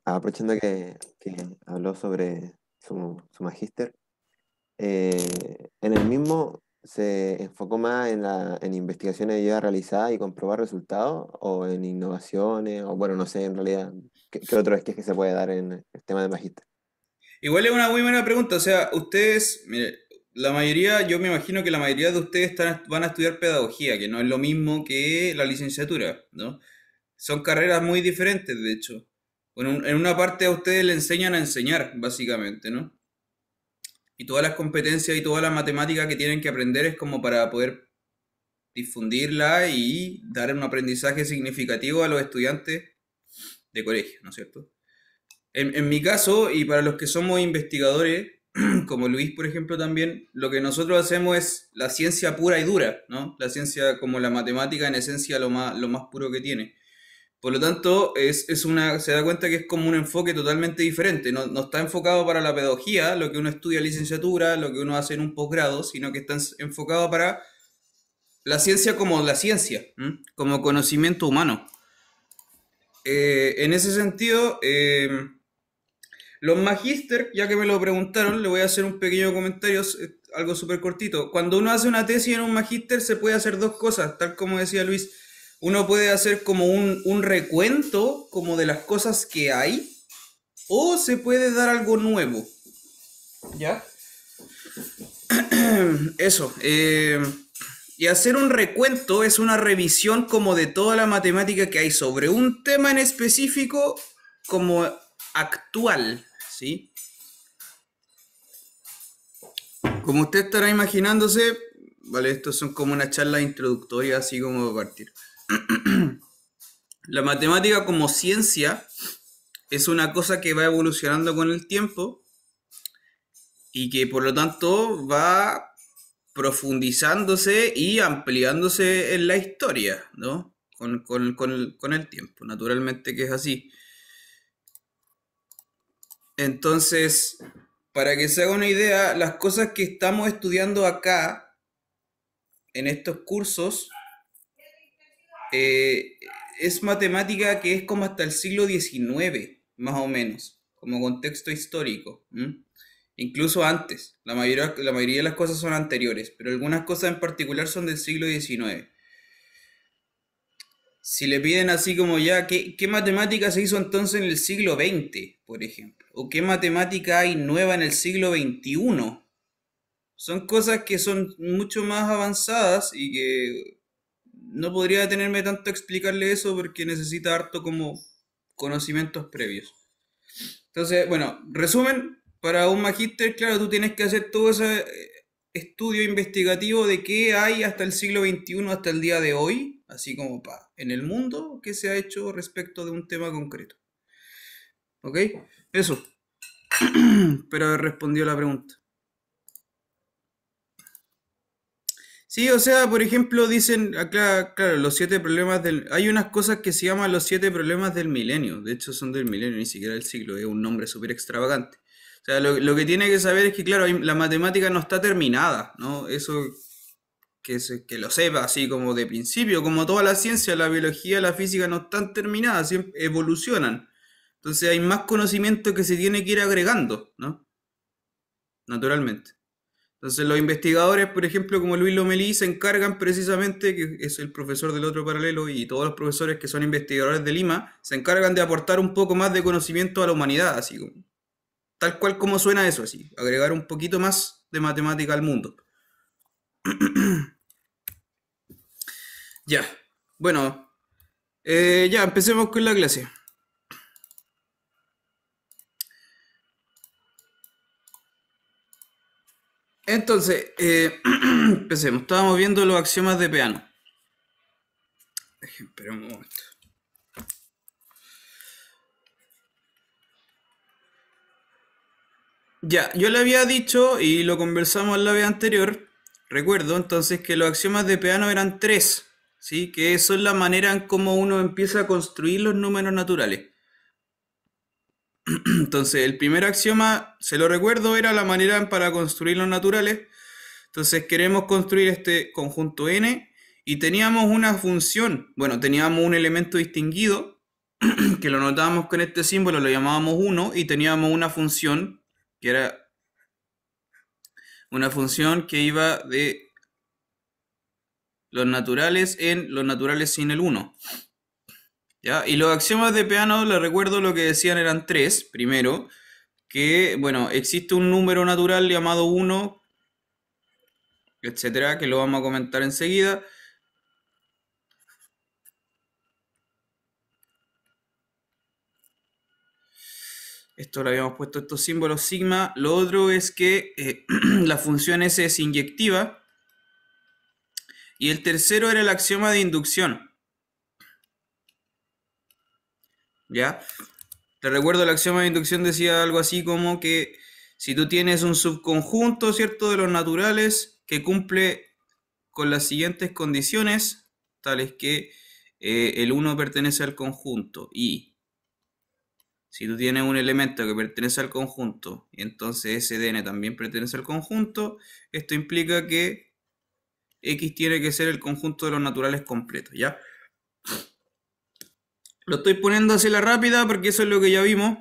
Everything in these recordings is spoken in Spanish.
aprovechando que habló sobre su magíster, en el mismo se enfocó más en investigaciones ya realizadas y comprobar resultados, o en innovaciones, o bueno, no sé en realidad qué otro es que se puede dar en el tema de magíster. Igual es una muy buena pregunta, o sea, ustedes, mire, la mayoría, yo me imagino que la mayoría de ustedes van a estudiar pedagogía, que no es lo mismo que la licenciatura, ¿no? Son carreras muy diferentes, de hecho. Bueno, en una parte a ustedes le enseñan a enseñar, básicamente, ¿no? Y todas las competencias y toda la matemática que tienen que aprender es como para poder difundirla y dar un aprendizaje significativo a los estudiantes de colegio, ¿no es cierto? En mi caso, y para los que somos investigadores, como Luis, por ejemplo, también, lo que nosotros hacemos es la ciencia pura y dura, ¿no? La ciencia como la matemática en esencia lo más puro que tiene. Por lo tanto, se da cuenta que es como un enfoque totalmente diferente. No, no está enfocado para la pedagogía, lo que uno estudia en licenciatura, lo que uno hace en un posgrado, sino que está enfocado para la ciencia como la ciencia, ¿m? Como conocimiento humano. En ese sentido, los magíster, ya que me lo preguntaron, le voy a hacer un pequeño comentario, algo súper cortito. Cuando uno hace una tesis en un magíster se puede hacer dos cosas, tal como decía Luis. Uno puede hacer como un recuento como de las cosas que hay, o se puede dar algo nuevo. ¿Ya? Eso. Y hacer un recuento es una revisión como de toda la matemática que hay sobre un tema en específico como actual, ¿sí? Como usted estará imaginándose, vale, estos son como una charla introductoria, así como para partir. La matemática como ciencia es una cosa que va evolucionando con el tiempo y que por lo tanto va profundizándose y ampliándose en la historia, ¿no? Con el tiempo, naturalmente que es así. Entonces, para que se haga una idea, las cosas que estamos estudiando acá, en estos cursos, eh, es matemática que es como hasta el siglo XIX, más o menos, como contexto histórico. ¿M? Incluso antes. La mayoría de las cosas son anteriores, pero algunas cosas en particular son del siglo XIX. Si le piden así como ya, ¿qué matemática se hizo entonces en el siglo XX, por ejemplo? ¿O qué matemática hay nueva en el siglo XXI? Son cosas que son mucho más avanzadas y que no podría detenerme tanto a explicarle eso porque necesita harto como conocimientos previos. Entonces, bueno, resumen, para un magíster, claro, tú tienes que hacer todo ese estudio investigativo de qué hay hasta el siglo XXI, hasta el día de hoy, así como en el mundo, qué se ha hecho respecto de un tema concreto. ¿Ok? Eso. Espero haber respondido a la pregunta. Sí, o sea, por ejemplo, dicen acá, claro, los siete problemas del... Hay unas cosas que se llaman los siete problemas del milenio. De hecho, son del milenio, ni siquiera del siglo. Es un nombre súper extravagante. O sea, lo que tiene que saber es que, claro, la matemática no está terminada, ¿no? Eso que lo sepa así como de principio, como toda la ciencia, la biología, la física no están terminadas, siempre evolucionan. Entonces hay más conocimiento que se tiene que ir agregando, ¿no? Naturalmente. Entonces los investigadores, por ejemplo, como Luis Lomelí, se encargan precisamente, que es el profesor del otro paralelo, y todos los profesores que son investigadores de Lima, se encargan de aportar un poco más de conocimiento a la humanidad, así como, tal cual como suena eso, así, agregar un poquito más de matemática al mundo. Ya, bueno, ya, empecemos con la clase. Entonces, empecemos. Estábamos viendo los axiomas de Peano. Espera un momento. Ya, yo le había dicho, y lo conversamos la vez anterior, recuerdo entonces que los axiomas de Peano eran tres, ¿sí? Que eso es la manera en cómo uno empieza a construir los números naturales. Entonces, el primer axioma, se lo recuerdo, era la manera para construir los naturales. Entonces, queremos construir este conjunto n y teníamos una función, bueno, teníamos un elemento distinguido que lo notábamos con este símbolo, lo llamábamos 1 y teníamos una función que era una función que iba de los naturales en los naturales sin el 1. ¿Ya? Y los axiomas de Peano, les recuerdo lo que decían eran 3. Primero, que, bueno, existe un número natural llamado 1, etcétera, que lo vamos a comentar enseguida. Esto lo habíamos puesto estos símbolos sigma. Lo otro es que la función S es inyectiva. Y el tercero era el axioma de inducción. ¿Ya? Te recuerdo, el axioma de inducción decía algo así como que si tú tienes un subconjunto, ¿cierto?, de los naturales que cumple con las siguientes condiciones, tales que el 1 pertenece al conjunto y si tú tienes un elemento que pertenece al conjunto y entonces ese DN también pertenece al conjunto, esto implica que X tiene que ser el conjunto de los naturales completos, ¿ya? Lo estoy poniendo así la rápida porque eso es lo que ya vimos.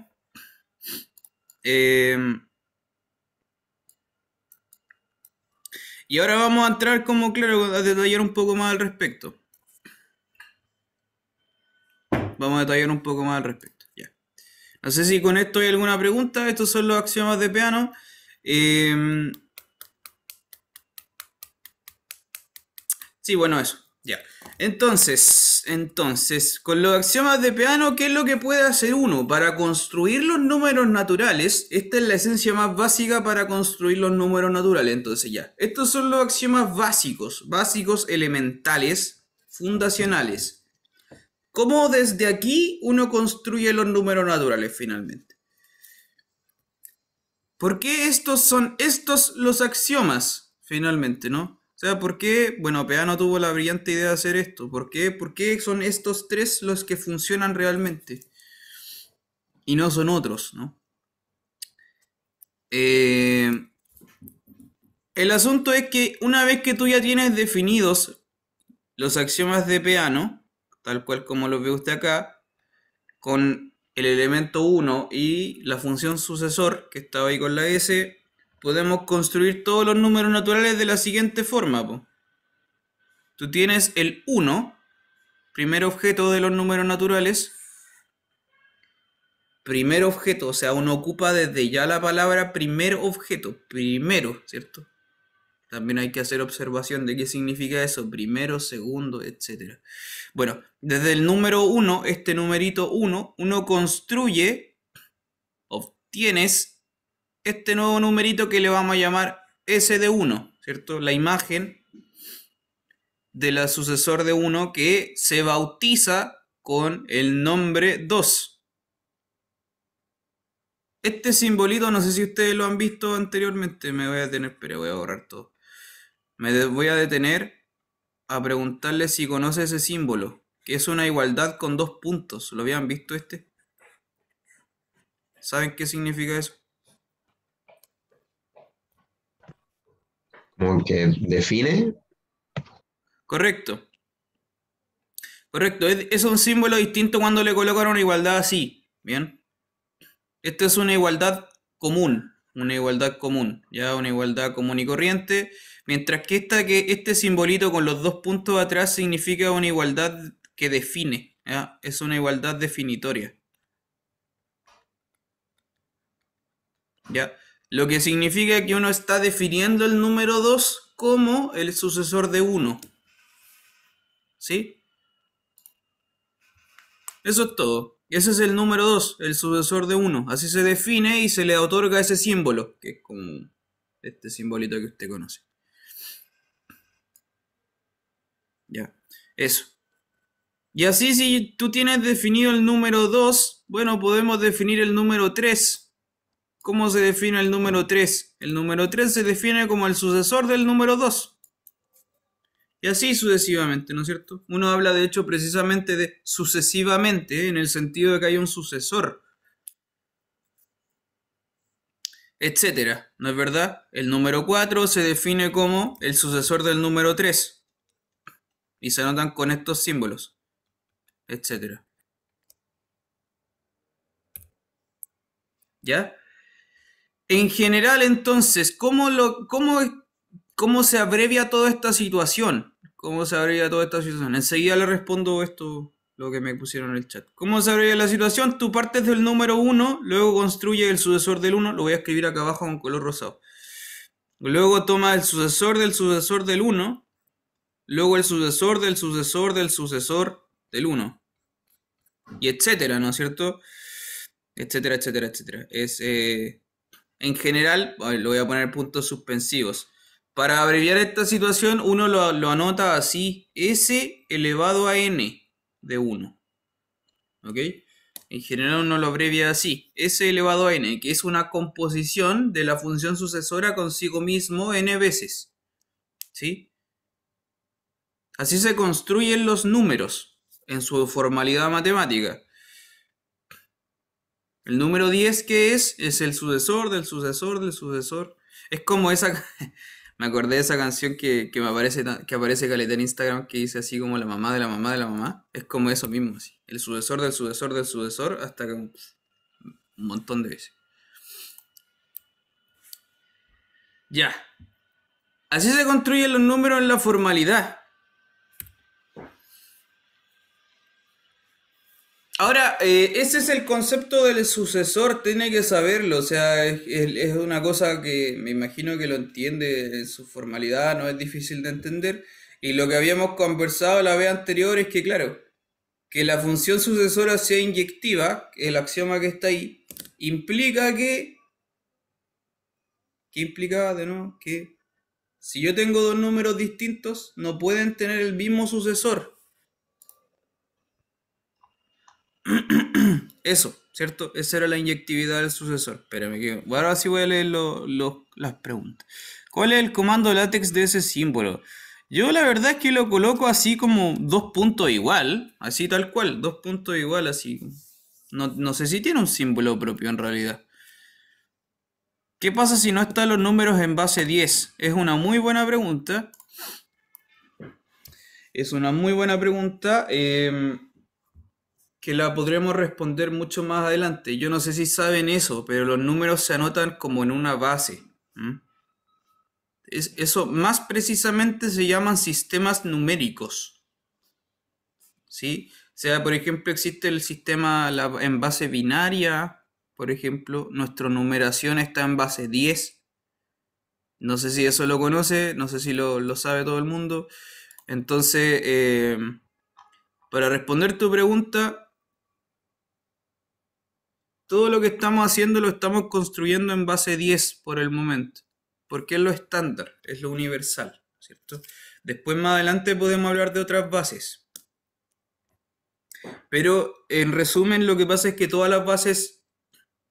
Y ahora vamos a entrar como, claro, a detallar un poco más al respecto. Vamos a detallar un poco más al respecto, ya. No sé si con esto hay alguna pregunta. Estos son los axiomas de Peano. Sí, bueno, eso. Ya. Entonces, con los axiomas de Peano, ¿qué es lo que puede hacer uno? Para construir los números naturales, esta es la esencia más básica para construir los números naturales. Entonces, ya. Estos son los axiomas básicos, elementales, fundacionales. ¿Cómo desde aquí uno construye los números naturales finalmente? ¿Por qué estos son los axiomas finalmente, no? O sea, ¿por qué? Bueno, Peano tuvo la brillante idea de hacer esto. ¿Por qué? ¿Por qué son estos tres los que funcionan realmente? Y no son otros, ¿no? El asunto es que una vez que tú ya tienes definidos los axiomas de Peano, tal cual como lo ve usted acá, con el elemento 1 y la función sucesor, que estaba ahí con la S, podemos construir todos los números naturales de la siguiente forma, po. Tú tienes el 1, primer objeto de los números naturales. Primer objeto, o sea, uno ocupa desde ya la palabra primer objeto, primero, ¿cierto? También hay que hacer observación de qué significa eso, primero, segundo, etc. Bueno, desde el número 1, este numerito 1, uno construye, obtienes este nuevo numerito que le vamos a llamar S de 1, ¿cierto? La imagen de la sucesor de 1 que se bautiza con el nombre 2. Este simbolito, no sé si ustedes lo han visto anteriormente, me voy a detener, pero voy a borrar todo. Me voy a detener a preguntarle si conoce ese símbolo, que es una igualdad con 2 puntos. ¿Lo habían visto este? ¿Saben qué significa eso? Como que define. Correcto. Correcto. Es un símbolo distinto cuando le colocan una igualdad así. ¿Bien? Esta es una igualdad común. Una igualdad común. Ya, una igualdad común y corriente. Mientras que este simbolito con los 2 puntos atrás significa una igualdad que define. ¿Ya? Es una igualdad definitoria. ¿Ya? Lo que significa que uno está definiendo el número 2 como el sucesor de 1. ¿Sí? Eso es todo. Ese es el número 2, el sucesor de 1. Así se define y se le otorga ese símbolo, que es como este simbolito que usted conoce. Ya, eso. Y así, si tú tienes definido el número 2, bueno, podemos definir el número 3. ¿Cómo se define el número 3? El número 3 se define como el sucesor del número 2. Y así sucesivamente, ¿no es cierto? Uno habla de hecho precisamente de sucesivamente, en el sentido de que hay un sucesor, etcétera, ¿no es verdad? El número 4 se define como el sucesor del número 3 y se anotan con estos símbolos, etcétera. ¿ya? En general, entonces, ¿cómo se abrevia toda esta situación? ¿Cómo se abrevia toda esta situación? Enseguida le respondo esto, lo que me pusieron en el chat. ¿Cómo se abrevia la situación? Tú partes del número uno, luego construye el sucesor del uno, lo voy a escribir acá abajo con color rosado. Luego toma el sucesor del uno, luego el sucesor del sucesor del sucesor del uno, y etcétera, ¿no es cierto? Etcétera, etcétera, etcétera. En general, lo voy a poner puntos suspensivos. Para abreviar esta situación, uno lo anota así: S elevado a n de 1. ¿Ok? En general uno lo abrevia así: S elevado a n, que es una composición de la función sucesora consigo mismo n veces. ¿Sí? Así se construyen los números en su formalidad matemática. El número 10, ¿qué es? Es el sucesor del sucesor del sucesor. Es como esa... Me acordé de esa canción que me aparece, que aparece caleta en Instagram, que dice así como la mamá de la mamá de la mamá. Es como eso mismo, así. El sucesor del sucesor del sucesor, hasta que un montón de veces. Ya. Así se construyen los números en la formalidad. Ahora, ese es el concepto del sucesor, tiene que saberlo, o sea, es una cosa que me imagino que lo entiende en su formalidad, no es difícil de entender. Y lo que habíamos conversado la vez anterior es que, claro, que la función sucesora sea inyectiva, el axioma que está ahí, implica ¿qué implica de nuevo? Que si yo tengo dos números distintos, no pueden tener el mismo sucesor. Eso, ¿cierto? Esa era la inyectividad del sucesor. Espérame, que ahora sí voy a leer las preguntas. ¿Cuál es el comando látex de ese símbolo? Yo la verdad es que lo coloco así como dos puntos igual, así tal cual, dos puntos igual, así. No sé si tiene un símbolo propio en realidad. ¿Qué pasa si no están los números en base 10? Es una muy buena pregunta. Es una muy buena pregunta. Que la podremos responder mucho más adelante. Yo no sé si saben eso, pero los números se anotan como en una base. Eso más precisamente se llaman sistemas numéricos. ¿Sí? O sea, por ejemplo, existe el sistema en base binaria. Por ejemplo, nuestra numeración está en base 10. No sé si eso lo conoce, no sé si lo sabe todo el mundo. Entonces, para responder tu pregunta, todo lo que estamos haciendo lo estamos construyendo en base 10 por el momento, porque es lo estándar, es lo universal, ¿cierto? Después más adelante podemos hablar de otras bases. Pero en resumen lo que pasa es que todas las bases,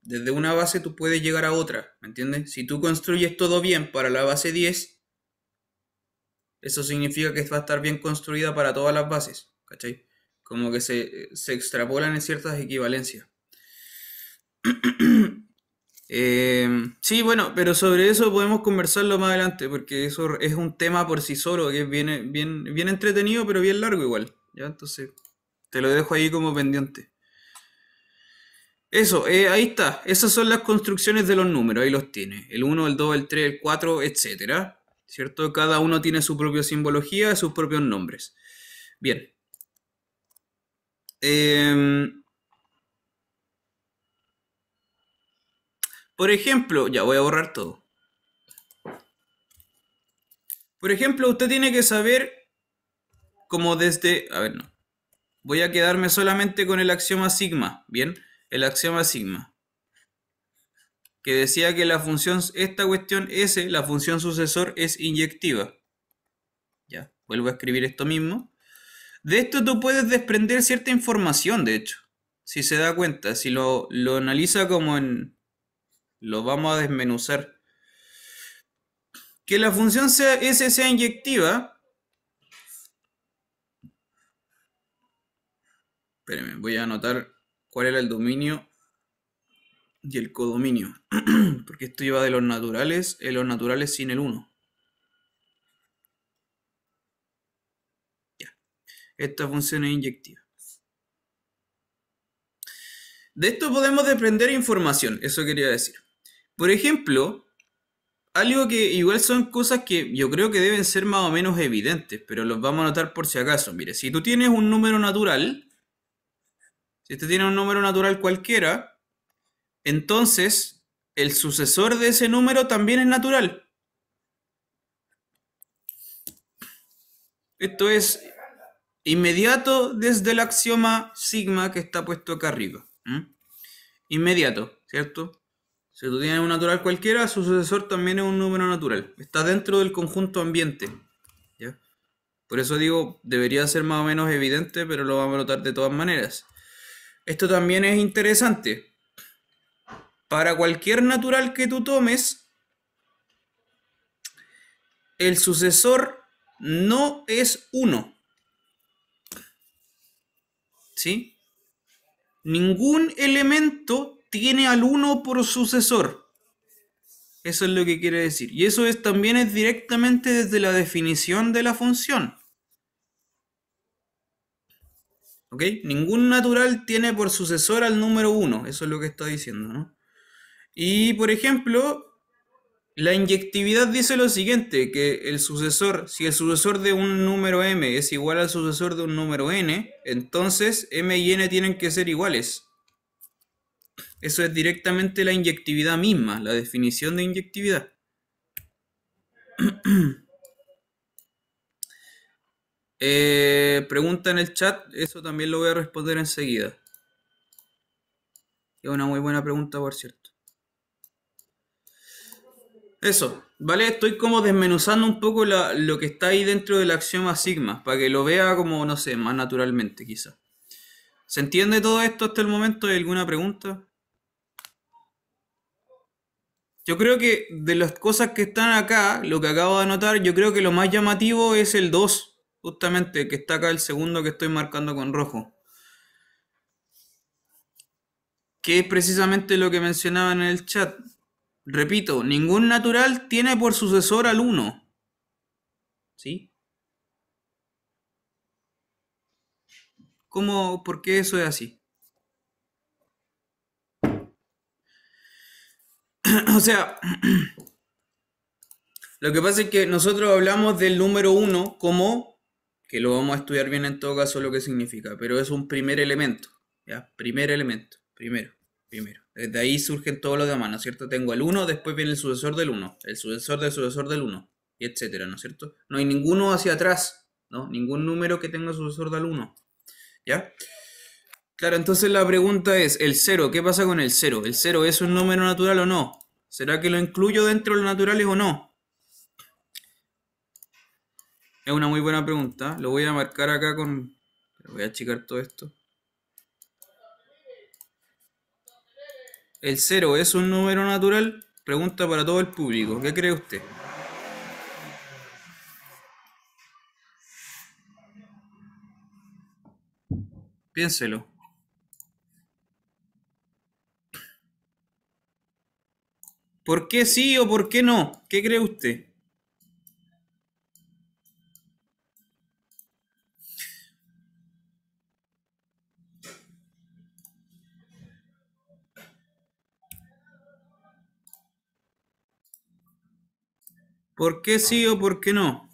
desde una base tú puedes llegar a otra, ¿me entiendes? Si tú construyes todo bien para la base 10, eso significa que va a estar bien construida para todas las bases, ¿cachai? Como que se extrapolan en ciertas equivalencias. Sí, bueno, pero sobre eso podemos conversarlo más adelante, porque eso es un tema por sí solo, que es bien entretenido, pero bien largo igual. ¿Ya? Entonces, te lo dejo ahí como pendiente. Eso, ahí está. Esas son las construcciones de los números, ahí los tiene. El 1, el 2, el 3, el 4, etcétera. ¿Cierto? Cada uno tiene su propia simbología, sus propios nombres. Bien. Por ejemplo, ya voy a borrar todo. Por ejemplo, usted tiene que saber como desde... A ver, no. Voy a quedarme solamente con el axioma sigma, ¿bien? El axioma sigma, que decía que la función, esta cuestión S, la función sucesor, es inyectiva. Ya, vuelvo a escribir esto mismo. De esto tú puedes desprender cierta información, de hecho. Si se da cuenta, si lo analiza como en... Lo vamos a desmenuzar. Que la función S sea inyectiva... Espérenme, voy a anotar cuál era el dominio y el codominio. Porque esto lleva de los naturales sin el 1. Esta función es inyectiva. de esto podemos desprender información, eso quería decir. Por ejemplo, algo que igual son cosas que yo creo que deben ser más o menos evidentes, pero los vamos a notar por si acaso. Mire, si tú tienes un número natural, si tú tienes un número natural cualquiera, entonces el sucesor de ese número también es natural. Esto es inmediato desde el axioma sigma que está puesto acá arriba. Inmediato, ¿cierto? Si tú tienes un natural cualquiera, su sucesor también es un número natural. Está dentro del conjunto ambiente. ¿Ya? Por eso digo, debería ser más o menos evidente, pero lo vamos a notar de todas maneras. Esto también es interesante. Para cualquier natural que tú tomes, el sucesor no es 1. ¿Sí? Ningún elemento tiene al 1 por sucesor. Eso es lo que quiere decir. Y eso también es directamente desde la definición de la función. ¿Ok? Ningún natural tiene por sucesor al número 1. Eso es lo que está diciendo, ¿no? Y, por ejemplo, la inyectividad dice lo siguiente, que el sucesor, si el sucesor de un número m es igual al sucesor de un número n, entonces m y n tienen que ser iguales. Eso es directamente la inyectividad misma, la definición de inyectividad. Pregunta en el chat, eso también lo voy a responder enseguida. Es una muy buena pregunta, por cierto. Eso, ¿vale? Estoy como desmenuzando un poco lo que está ahí dentro del axioma sigma, para que lo vea como, no sé, más naturalmente quizá. ¿Se entiende todo esto hasta el momento? ¿Hay alguna pregunta? Yo creo que de las cosas que están acá, lo que acabo de anotar, yo creo que lo más llamativo es el 2, justamente, que está acá el segundo que estoy marcando con rojo. Que es precisamente lo que mencionaban en el chat. Repito, ningún natural tiene por sucesor al 1. ¿Sí? ¿Cómo? ¿Por qué eso es así? O sea, lo que pasa es que nosotros hablamos del número 1 como, que lo vamos a estudiar bien en todo caso lo que significa, pero es un primer elemento, ¿ya? Primer elemento, primero. Desde ahí surgen todos los demás, ¿no es cierto? Tengo el 1, después viene el sucesor del 1, el sucesor del 1, y etcétera, ¿no es cierto? No hay ninguno hacia atrás, ¿no? Ningún número que tenga sucesor del 1, ¿ya? Claro, entonces la pregunta es, el 0, ¿qué pasa con el 0? ¿El 0 es un número natural o no? ¿Será que lo incluyo dentro de los naturales o no? Es una muy buena pregunta. Lo voy a marcar acá con... Voy a achicar todo esto. ¿El 0 es un número natural? Pregunta para todo el público. ¿Qué cree usted? Piénselo. ¿Por qué sí o por qué no? ¿Qué cree usted? ¿Por qué sí o por qué no?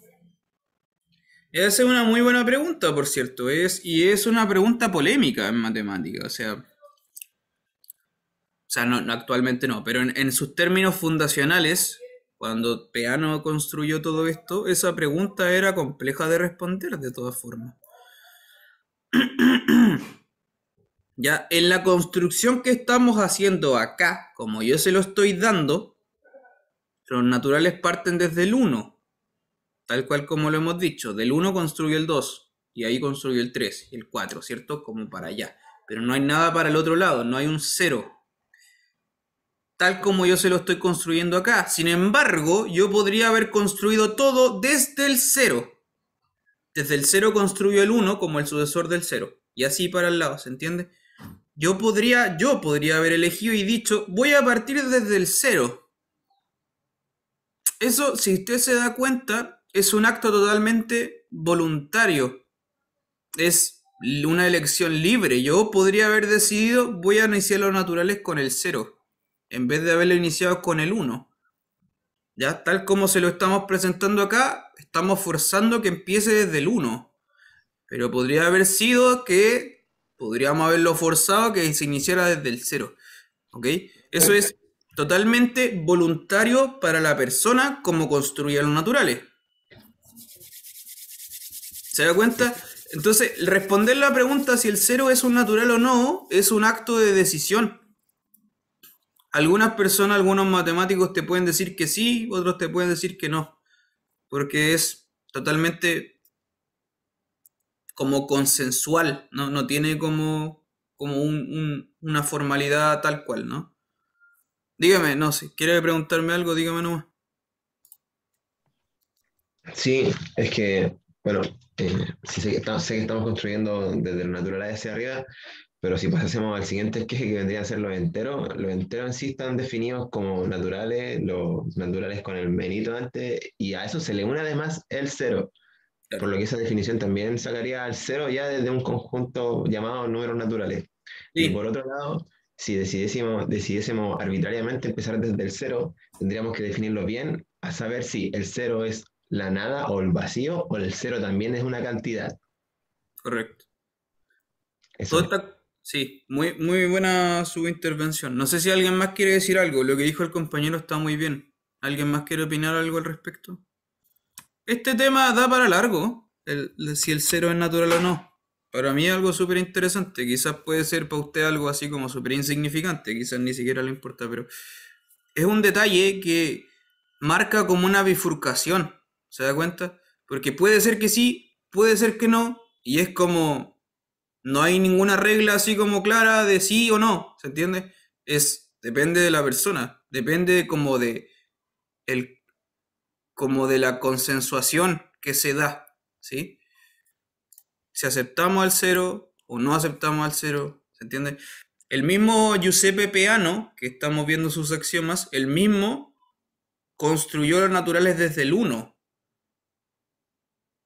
Esa es una muy buena pregunta, por cierto. Y es una pregunta polémica en matemática. No, actualmente no, pero en sus términos fundacionales, cuando Peano construyó todo esto, esa pregunta era compleja de responder de todas formas. Ya, en la construcción que estamos haciendo acá, como yo se lo estoy dando, los naturales parten desde el 1, tal cual como lo hemos dicho. Del 1 construye el 2, y ahí construye el 3 y el 4, ¿cierto? Como para allá. Pero no hay nada para el otro lado, no hay un 0. Tal como yo se lo estoy construyendo acá. Sin embargo, yo podría haber construido todo desde el 0. Desde el 0 construyo el 1 como el sucesor del 0. Y así para el lado, ¿se entiende? Yo podría haber elegido y dicho, voy a partir desde el 0. Eso, si usted se da cuenta, es un acto totalmente voluntario. Es una elección libre. Yo podría haber decidido, voy a iniciar los naturales con el cero, en vez de haberlo iniciado con el uno. Ya, tal como se lo estamos presentando acá, estamos forzando que empiece desde el uno. Pero podría haber sido que podríamos haberlo forzado que se iniciara desde el cero. ¿Ok? Eso es totalmente voluntario para la persona como construye los naturales. ¿Se da cuenta? Entonces, responder la pregunta si el cero es un natural o no es un acto de decisión. Algunas personas, algunos matemáticos te pueden decir que sí, otros te pueden decir que no, porque es totalmente como consensual, no, no tiene como una formalidad tal cual, ¿no? Dígame, no, si quiere preguntarme algo, dígame nomás. Sí, es que, bueno, sí sé que estamos construyendo desde lo natural hacia arriba, pero si pasásemos al siguiente esqueje que vendría a ser los enteros en sí están definidos como naturales, los naturales con el menito antes, y a eso se le une además el cero, por Claro. lo que esa definición también sacaría al cero ya desde un conjunto llamado números naturales. Y por Sí, otro lado, si decidiésemos arbitrariamente empezar desde el cero, tendríamos que definirlo bien, a saber si el cero es la nada o el vacío, o el cero también es una cantidad. correcto. Todo Eso. está... Sí, muy buena su intervención. No sé si alguien más quiere decir algo. Lo que dijo el compañero está muy bien. ¿Alguien más quiere opinar algo al respecto? Este tema da para largo, si el cero es natural o no. Para mí es algo súper interesante. Quizás puede ser para usted algo así como súper insignificante. Quizás ni siquiera le importa, pero es un detalle que marca como una bifurcación. ¿Se da cuenta? Porque puede ser que sí, puede ser que no. Y es como no hay ninguna regla así como clara de sí o no, ¿se entiende? Depende de la persona, depende el, como de la consensuación que se da, ¿sí? Si aceptamos al cero o no aceptamos al cero, ¿se entiende? El mismo Giuseppe Peano, que estamos viendo sus axiomas, el mismo construyó los naturales desde el uno.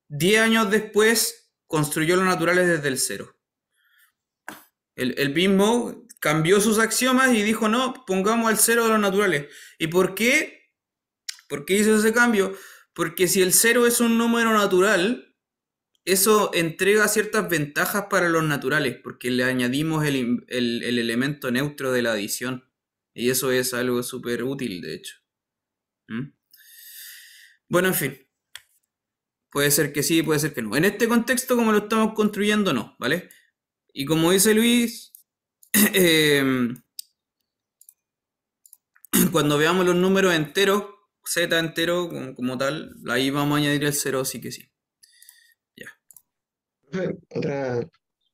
10 años después construyó los naturales desde el cero. El mismo cambió sus axiomas y dijo, no, pongamos al cero de los naturales. ¿Y por qué? ¿Por qué hizo ese cambio? Porque si el cero es un número natural, eso entrega ciertas ventajas para los naturales, porque le añadimos el elemento neutro de la adición. Y eso es algo súper útil, de hecho. ¿Mm? Bueno, en fin, puede ser que sí, puede ser que no. En este contexto, como lo estamos construyendo, no, ¿vale? Y como dice Luis, eh, cuando veamos los números enteros, z entero como tal, ahí vamos a añadir el cero, sí que sí. Ya, Otra,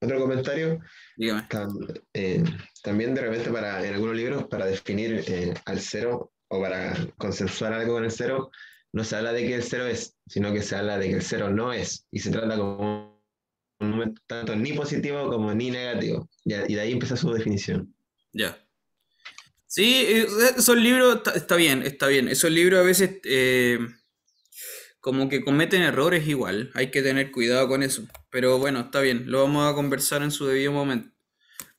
otro comentario. dígame. Tam- eh, También de repente en algunos libros para definir al cero o para consensuar algo con el cero, no se habla de que el cero es, sino que se habla de que el cero no es. Y se trata como un número tanto ni positivo como ni negativo. Y de ahí empieza su definición. Ya. Sí, esos libros, está bien, está bien. Esos libros a veces como que cometen errores igual. Hay que tener cuidado con eso. Pero bueno, está bien. Lo vamos a conversar en su debido momento.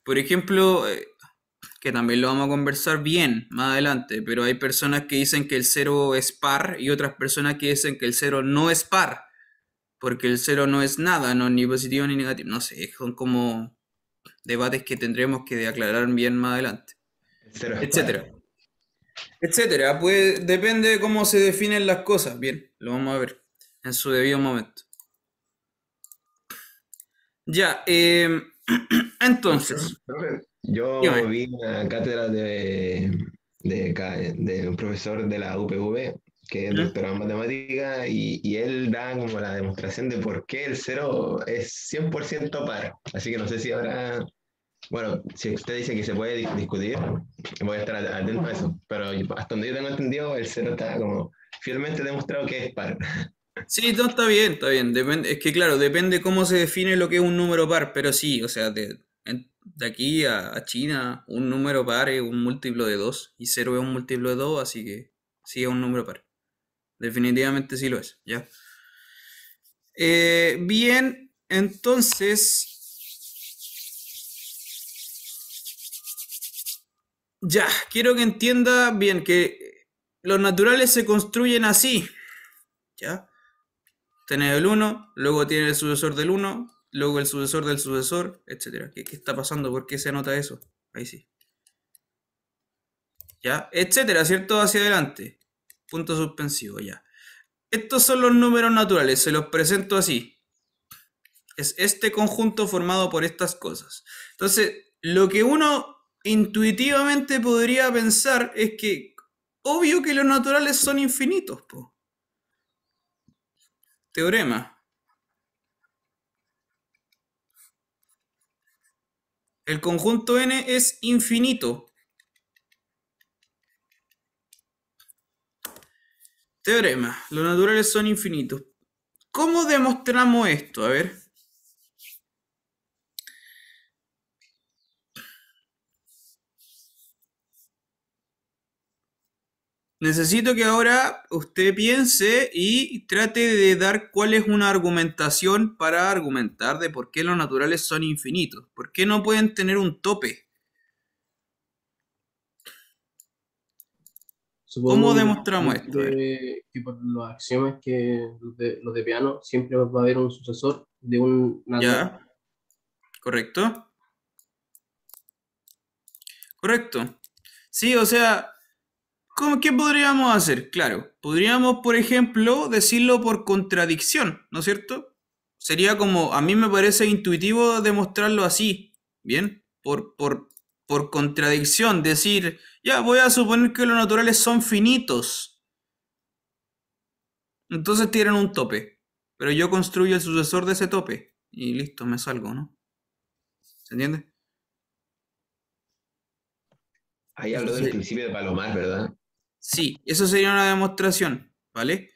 Por ejemplo, que también lo vamos a conversar bien más adelante, pero hay personas que dicen que el cero es par y otras personas que dicen que el cero no es par. Porque el cero no es nada, no es ni positivo ni negativo. No sé, son como debates que tendremos que aclarar bien más adelante. El cero es par. Etcétera. Etcétera. Pues depende de cómo se definen las cosas. Bien, lo vamos a ver en su debido momento. Ya, entonces, Profe, yo dígame. vi una cátedra de un profesor de la UPV que es ¿Mm? doctorado en matemática y él da como la demostración de por qué el cero es 100% par. Así que no sé si habrá, bueno, si usted dice que se puede discutir, voy a estar atento a eso. Pero hasta donde yo tengo entendido, el cero está como fielmente demostrado que es par. Sí, no, está bien, está bien. Depende, es que claro, depende cómo se define lo que es un número par, pero sí, o sea, de aquí a China, un número par es un múltiplo de 2 y cero es un múltiplo de 2, así que sí es un número par. Definitivamente sí lo es, ¿ya? Bien, entonces, Ya, quiero que entienda bien que los naturales se construyen así, ¿ya? Tenés el uno, luego tiene el sucesor del uno, luego el sucesor del sucesor, etcétera. ¿Qué está pasando? ¿Por qué se anota eso? Ahí sí. ¿Ya? Etcétera, ¿cierto? Hacia adelante. Punto suspensivo, ya. Estos son los números naturales, se los presento así. Es este conjunto formado por estas cosas. Entonces, lo que uno intuitivamente podría pensar es que, obvio que los naturales son infinitos, po. Teorema. El conjunto n es infinito. Teorema. Los naturales son infinitos. ¿Cómo demostramos esto? A ver. Necesito que ahora usted piense y trate de dar cuál es una argumentación para argumentar de por qué los naturales son infinitos. ¿Por qué no pueden tener un tope? ¿Cómo Supongo demostramos esto? A ver. que por los axiomas que los de piano siempre va a haber un sucesor de un natural. Ya, correcto. Correcto. Sí, o sea, ¿qué podríamos hacer? Claro, podríamos, por ejemplo, decirlo por contradicción, ¿no es cierto? Sería como, a mí me parece intuitivo demostrarlo así, ¿bien? Por contradicción, decir, ya, voy a suponer que los naturales son finitos, entonces tienen un tope, pero yo construyo el sucesor de ese tope y listo, me salgo, ¿no? ¿Se entiende? Ahí Eso habló del sería. principio de Palomar, ¿verdad? Sí, eso sería una demostración, ¿vale?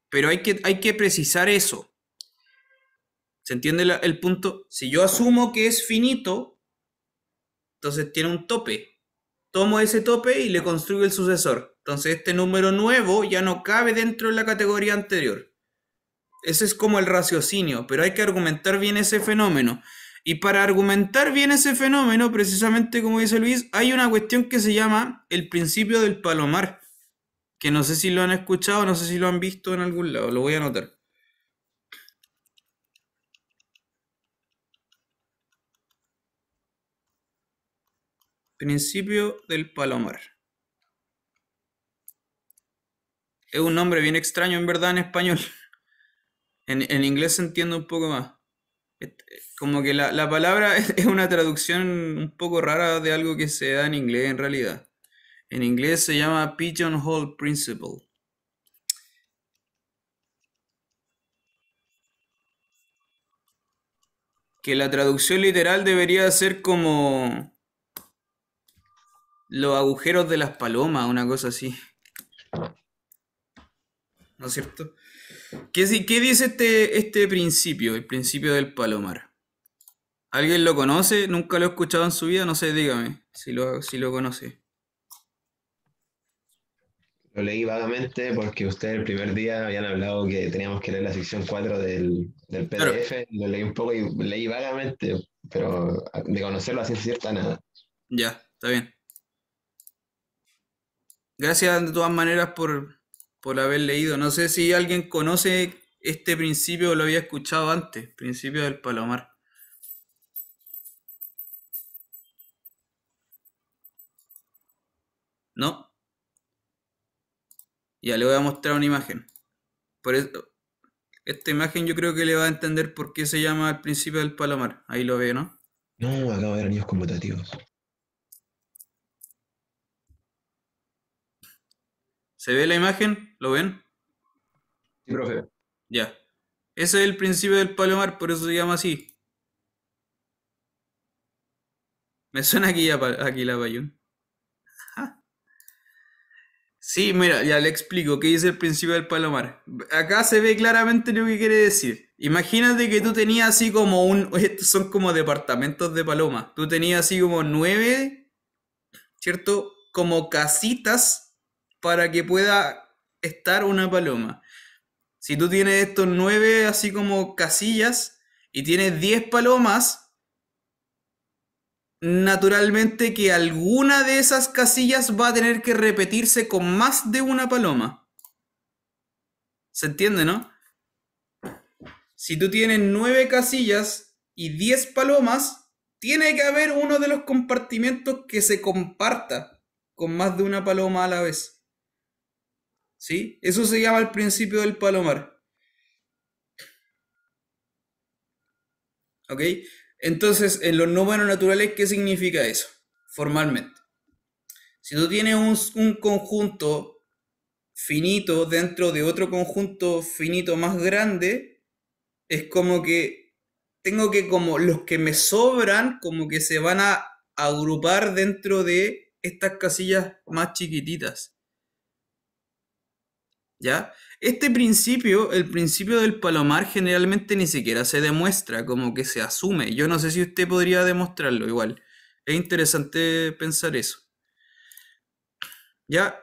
Pero hay que precisar eso. ¿Se entiende el punto? Si yo asumo que es finito, entonces tiene un tope. Tomo ese tope y le construyo el sucesor. Entonces este número nuevo ya no cabe dentro de la categoría anterior. Ese es como el raciocinio, pero hay que argumentar bien ese fenómeno. Y para argumentar bien ese fenómeno, precisamente como dice Luis, hay una cuestión que se llama el principio del palomar, que no sé si lo han escuchado, no sé si lo han visto en algún lado, lo voy a anotar. Principio del palomar. Es un nombre bien extraño en verdad en español. En inglés se entiende un poco más. Como que la palabra es una traducción un poco rara de algo que se da en inglés en realidad. En inglés se llama Pigeonhole Principle. Que la traducción literal debería ser como los agujeros de las palomas, una cosa así. ¿No es cierto? ¿Qué dice este principio, el principio del palomar? ¿Alguien lo conoce? ¿Nunca lo he escuchado en su vida? No sé, dígame si lo conoce. Lo leí vagamente porque ustedes el primer día habían hablado que teníamos que leer la sección 4 del Claro, PDF. Lo leí un poco y leí vagamente, pero de conocerlo a ciencia cierta nada. ya, está bien. Gracias de todas maneras por haber leído. No sé si alguien conoce este principio o lo había escuchado antes, principio del palomar. ¿No? Ya le voy a mostrar una imagen. Por eso, esta imagen yo creo que le va a entender por qué se llama el principio del palomar. Ahí lo ve, ¿no? No, acabo de ver anillos conmutativos. ¿Se ve la imagen? ¿Lo ven? Sí, profe. Ya. Ese es el principio del palomar, por eso se llama así. Me suena aquí la payún. Sí, mira, ya le explico qué dice el principio del palomar. Acá se ve claramente lo que quiere decir. Imagínate que tú tenías así como estos son como departamentos de paloma. Tú tenías así como 9, ¿cierto? Como casitas para que pueda estar una paloma. Si tú tienes estos 9 así como casillas y tienes 10 palomas, naturalmente que alguna de esas casillas va a tener que repetirse con más de una paloma. ¿Se entiende, no? Si tú tienes 9 casillas y 10 palomas, tiene que haber uno de los compartimentos que se comparta con más de una paloma a la vez. ¿Sí? Eso se llama el principio del palomar. ¿Ok? Entonces, en los números naturales, ¿qué significa eso? Formalmente. Si tú tienes un conjunto finito dentro de otro conjunto finito más grande, es como que tengo que, como los que me sobran, como que se van a agrupar dentro de estas casillas más chiquititas. ¿Ya? Este principio, el principio del palomar, generalmente ni siquiera se demuestra, como que se asume. Yo no sé si usted podría demostrarlo igual. Es interesante pensar eso. ¿Ya?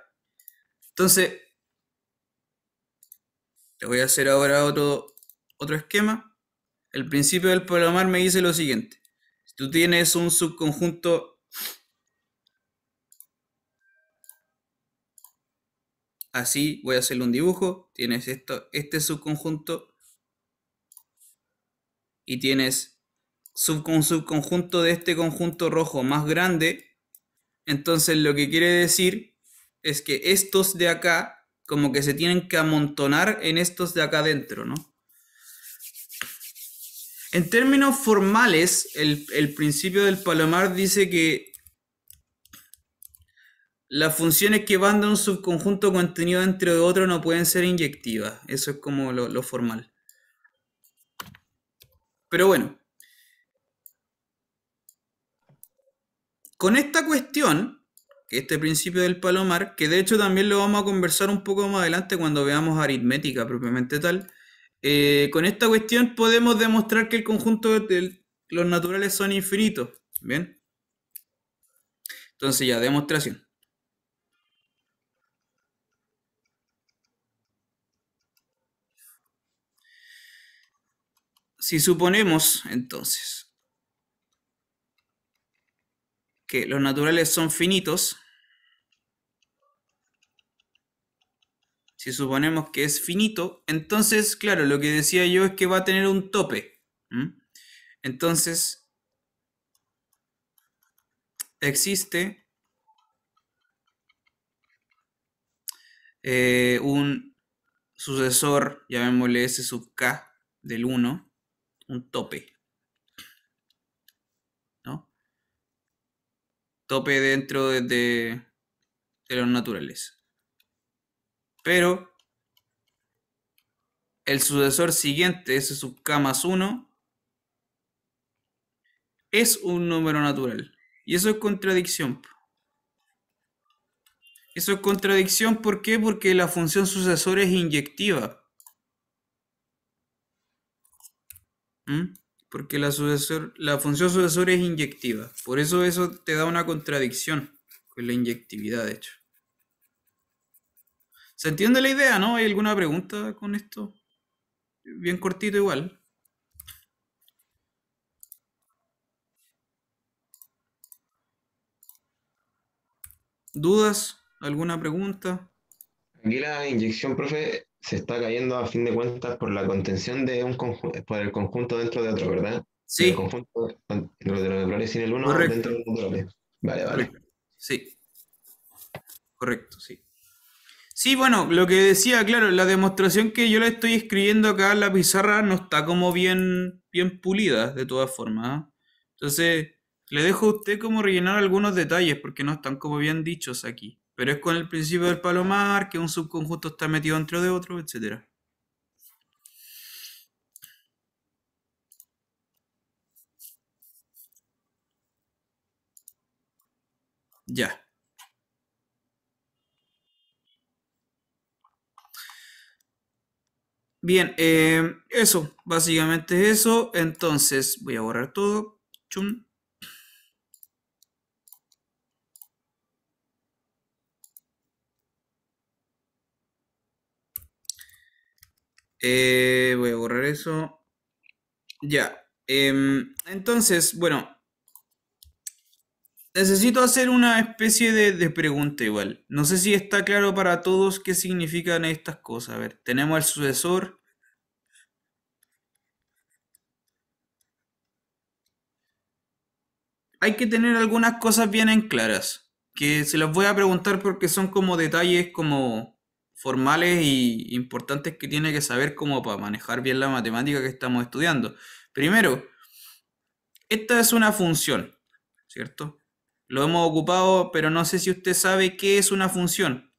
Entonces, te voy a hacer ahora otro esquema. El principio del palomar me dice lo siguiente. Si tú tienes un subconjunto así, voy a hacerle un dibujo. Tienes este subconjunto y tienes un subconjunto de este conjunto rojo más grande. Entonces lo que quiere decir es que estos de acá como que se tienen que amontonar en estos de acá adentro, ¿no? En términos formales, el principio del palomar dice que las funciones que van de un subconjunto contenido dentro de otro no pueden ser inyectivas. Eso es como lo formal. Pero bueno, con esta cuestión, este principio del palomar, que de hecho también lo vamos a conversar un poco más adelante cuando veamos aritmética propiamente tal, con esta cuestión podemos demostrar que el conjunto de los naturales son infinitos. ¿Bien? Entonces ya, demostración. Si suponemos entonces que los naturales son finitos, si suponemos que es finito, entonces, claro, lo que decía yo es que va a tener un tope. Entonces, existe un sucesor, llamémosle S sub k del 1, un tope, ¿no? Tope dentro de los naturales. Pero el sucesor siguiente, S sub k más 1, es un número natural. Y eso es contradicción. Eso es contradicción, ¿por qué? Porque la función sucesor es inyectiva. Porque la función sucesor es inyectiva. Por eso te da una contradicción con la inyectividad, de hecho. ¿Se entiende la idea, no? ¿Hay alguna pregunta con esto? Bien cortito igual. ¿Dudas? ¿Alguna pregunta? Aquí la inyección, profe, se está cayendo a fin de cuentas por la contención de un conjunto, por el conjunto dentro de otro, ¿verdad? Sí. El conjunto de los naturales sin el uno Correcto. dentro de los naturales. Vale, vale. Correcto. Sí. Correcto, sí. Sí, bueno, lo que decía, claro, la demostración que yo le estoy escribiendo acá en la pizarra no está como bien pulida, de todas formas. Entonces, le dejo a usted como rellenar algunos detalles, porque no están como bien dichos aquí. Pero es con el principio del palomar, que un subconjunto está metido dentro de otro, etc. Ya. Bien, eso, básicamente es eso. Entonces, voy a borrar todo. Chum. Voy a borrar eso. Ya. Entonces, bueno. Necesito hacer una especie de pregunta igual. No sé si está claro para todos qué significan estas cosas. A ver, tenemos el sucesor. Hay que tener algunas cosas bien en claras, que se las voy a preguntar porque son como detalles como formales y importantes que tiene que saber como para manejar bien la matemática que estamos estudiando. Primero, esta es una función, ¿cierto? Lo hemos ocupado, pero no sé si usted sabe qué es una función.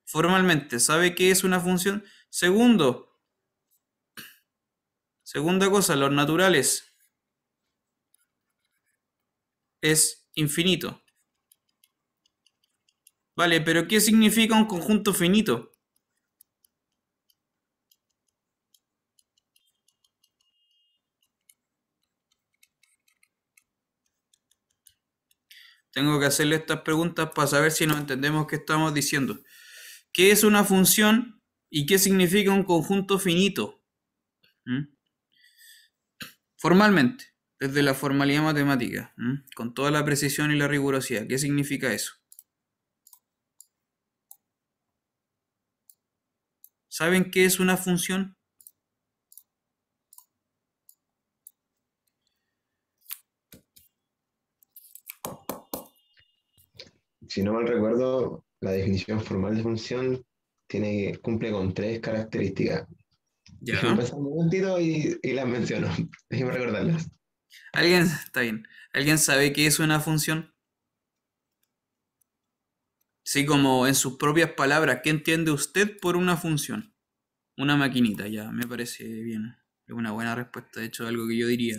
Formalmente, ¿sabe qué es una función? Segundo, segunda cosa, los naturales es infinito. Vale, pero ¿qué significa un conjunto finito? Tengo que hacerle estas preguntas para saber si nos entendemos qué estamos diciendo. ¿Qué es una función y qué significa un conjunto finito? ¿Mm? Formalmente, desde la formalidad matemática, con toda la precisión y la rigurosidad. ¿Qué significa eso? ¿Saben qué es una función? Si no mal recuerdo, la definición formal de función cumple con tres características. Déjeme Ya. pensar un momentito y las menciono. Déjeme recordarlas. ¿Alguien, está bien. ¿Alguien sabe qué es una función? Sí, como en sus propias palabras, ¿qué entiende usted por una función? Una maquinita, ya, me parece bien. Es una buena respuesta, de hecho, algo que yo diría.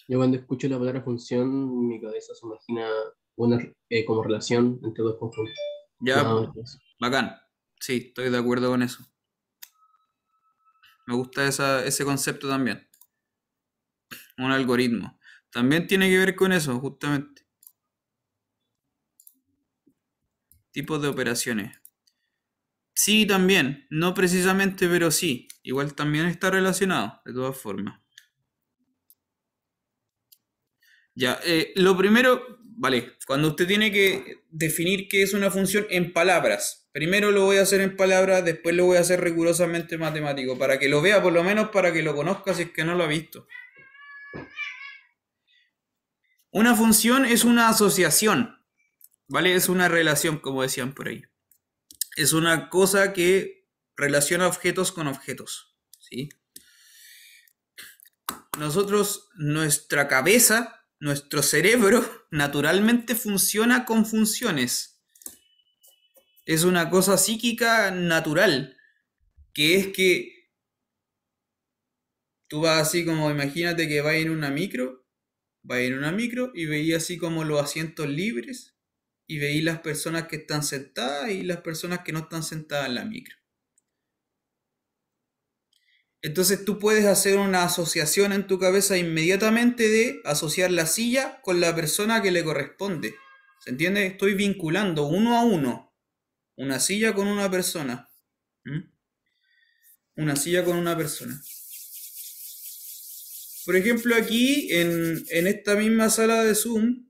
Yo cuando escucho la palabra función, mi cabeza se imagina una como relación entre dos conjuntos. Ya, Nada pues, más que eso. bacán. Sí, estoy de acuerdo con eso. Me gusta ese concepto también. Un algoritmo. También tiene que ver con eso, justamente. Tipos de operaciones. Sí, también. No precisamente, pero sí. Igual también está relacionado, de todas formas. Ya, lo primero, vale, cuando usted tiene que definir qué es una función en palabras, primero lo voy a hacer en palabras, después lo voy a hacer rigurosamente matemático, para que lo vea, por lo menos para que lo conozca si es que no lo ha visto. Una función es una asociación, ¿vale? Es una relación, como decían por ahí. Es una cosa que relaciona objetos con objetos, ¿sí? Nosotros, nuestra cabeza, nuestro cerebro, naturalmente funciona con funciones. Es una cosa psíquica natural, que es que tú vas así como, imagínate que vas en una micro y veías así como los asientos libres y veí las personas que están sentadas y las personas que no están sentadas en la micro. Entonces tú puedes hacer una asociación en tu cabeza inmediatamente de asociar la silla con la persona que le corresponde. ¿Se entiende? Estoy vinculando uno a uno una silla con una persona. ¿Mm? Una silla con una persona. Por ejemplo, aquí en esta misma sala de Zoom,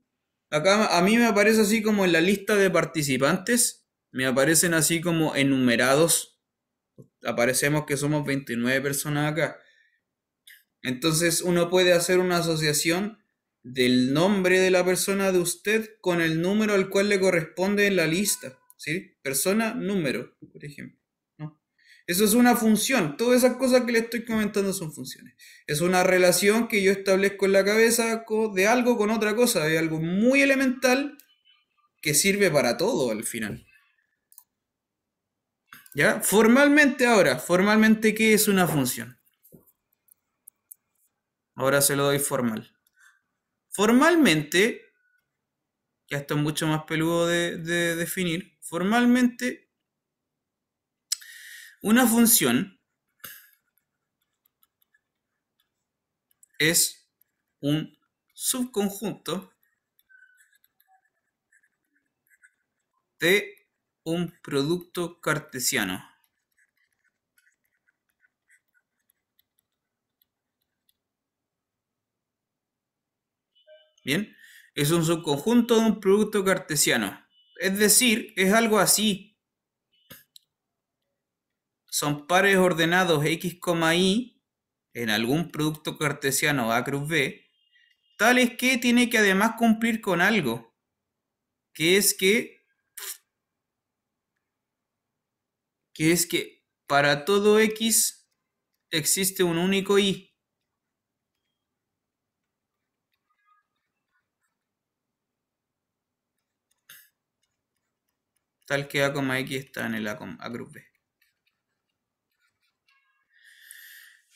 acá a mí me aparece así como en la lista de participantes, me aparecen así como enumerados. Aparecemos que somos 29 personas acá. Entonces uno puede hacer una asociación del nombre de la persona de usted con el número al cual le corresponde en la lista, ¿sí? Persona, número, por ejemplo, ¿no? Eso es una función. Todas esas cosas que le estoy comentando son funciones. Es una relación que yo establezco en la cabeza de algo con otra cosa, de algo muy elemental que sirve para todo al final. ¿Ya? Formalmente ahora, formalmente, ¿qué es una función? Ahora se lo doy formal. Formalmente, ya esto es mucho más peludo de definir, formalmente una función es un subconjunto de un producto cartesiano. Bien, es un subconjunto de un producto cartesiano. Es decir, es algo así. Son pares ordenados x, y en algún producto cartesiano A cruz B, tales que tiene que además cumplir con algo, que es que para todo x existe un único y. Tal que A, X está en el A cruz B.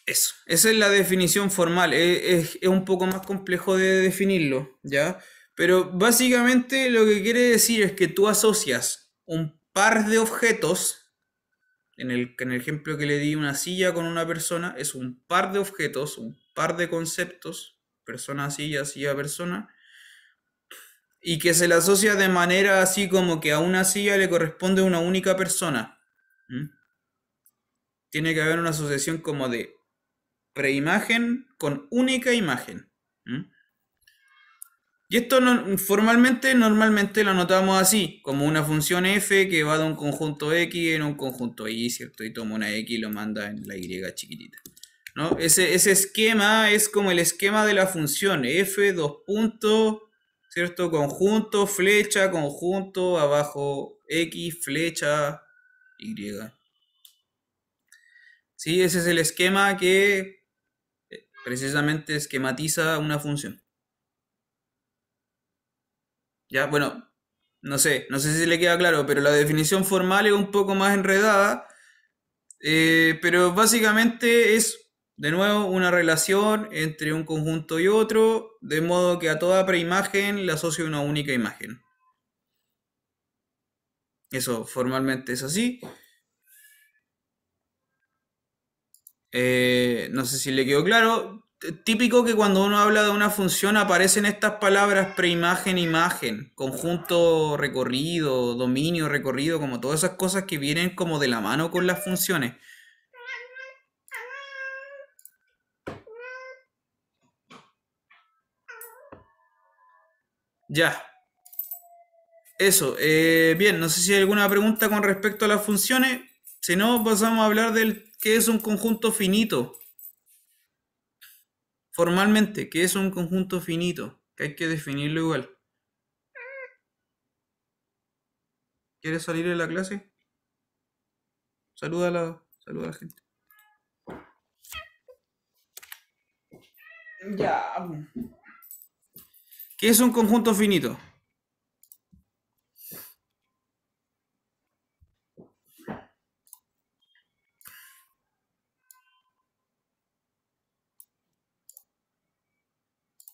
Eso, esa es la definición formal. Es un poco más complejo de definirlo, ¿ya? Pero básicamente lo que quiere decir es que tú asocias un par de objetos, en el ejemplo que le di, una silla con una persona, es un par de objetos, un par de conceptos, persona, silla, persona, y que se le asocia de manera así como que a una silla le corresponde una única persona. ¿Mm? Tiene que haber una asociación como de preimagen con única imagen. ¿Mm? Y esto normalmente lo anotamos así, como una función f que va de un conjunto x en un conjunto y, ¿cierto? Y toma una x y lo manda en la y chiquitita, ¿no? Ese esquema es como el esquema de la función f, dos puntos, ¿cierto? Conjunto, flecha, conjunto, abajo x, flecha, y. Sí, ese es el esquema que precisamente esquematiza una función. Ya, bueno, no sé si le queda claro, pero la definición formal es un poco más enredada, pero básicamente es, de nuevo, una relación entre un conjunto y otro, de modo que a toda preimagen le asocio una única imagen. Eso formalmente es así. No sé si le quedó claro. Típico que cuando uno habla de una función aparecen estas palabras preimagen, imagen, conjunto recorrido, dominio recorrido, como todas esas cosas que vienen como de la mano con las funciones. Ya, eso. Bien, no sé si hay alguna pregunta con respecto a las funciones. Si no, pasamos a hablar del qué es un conjunto finito. Formalmente, ¿qué es un conjunto finito? Que hay que definirlo igual. ¿Quieres salir de la clase? Saluda a la gente. Ya. ¿Qué es un conjunto finito?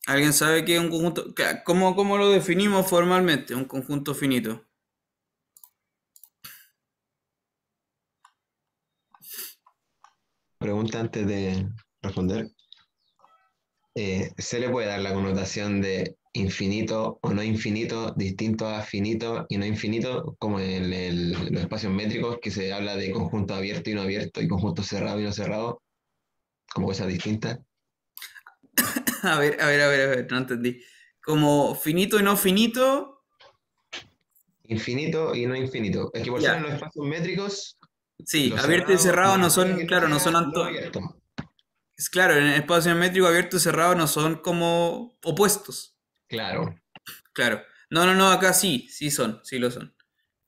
¿Alguien sabe qué es un conjunto? ¿Cómo lo definimos formalmente? Un conjunto finito. Pregunta antes de responder. ¿Se le puede dar la connotación de infinito o no infinito, distinto a finito y no infinito, como en los espacios métricos, que se habla de conjunto abierto y no abierto, y conjunto cerrado y no cerrado, como cosas distintas? A ver, no entendí. Como finito y no finito. Infinito y no infinito. Es que por ser en Ya. los espacios métricos, Sí, lo abierto y cerrado cerrado no no significa son, que no claro, no son sea no abierto. Es claro, en el espacio métrico abierto y cerrado no son como opuestos. Claro. Claro. No, acá sí lo son.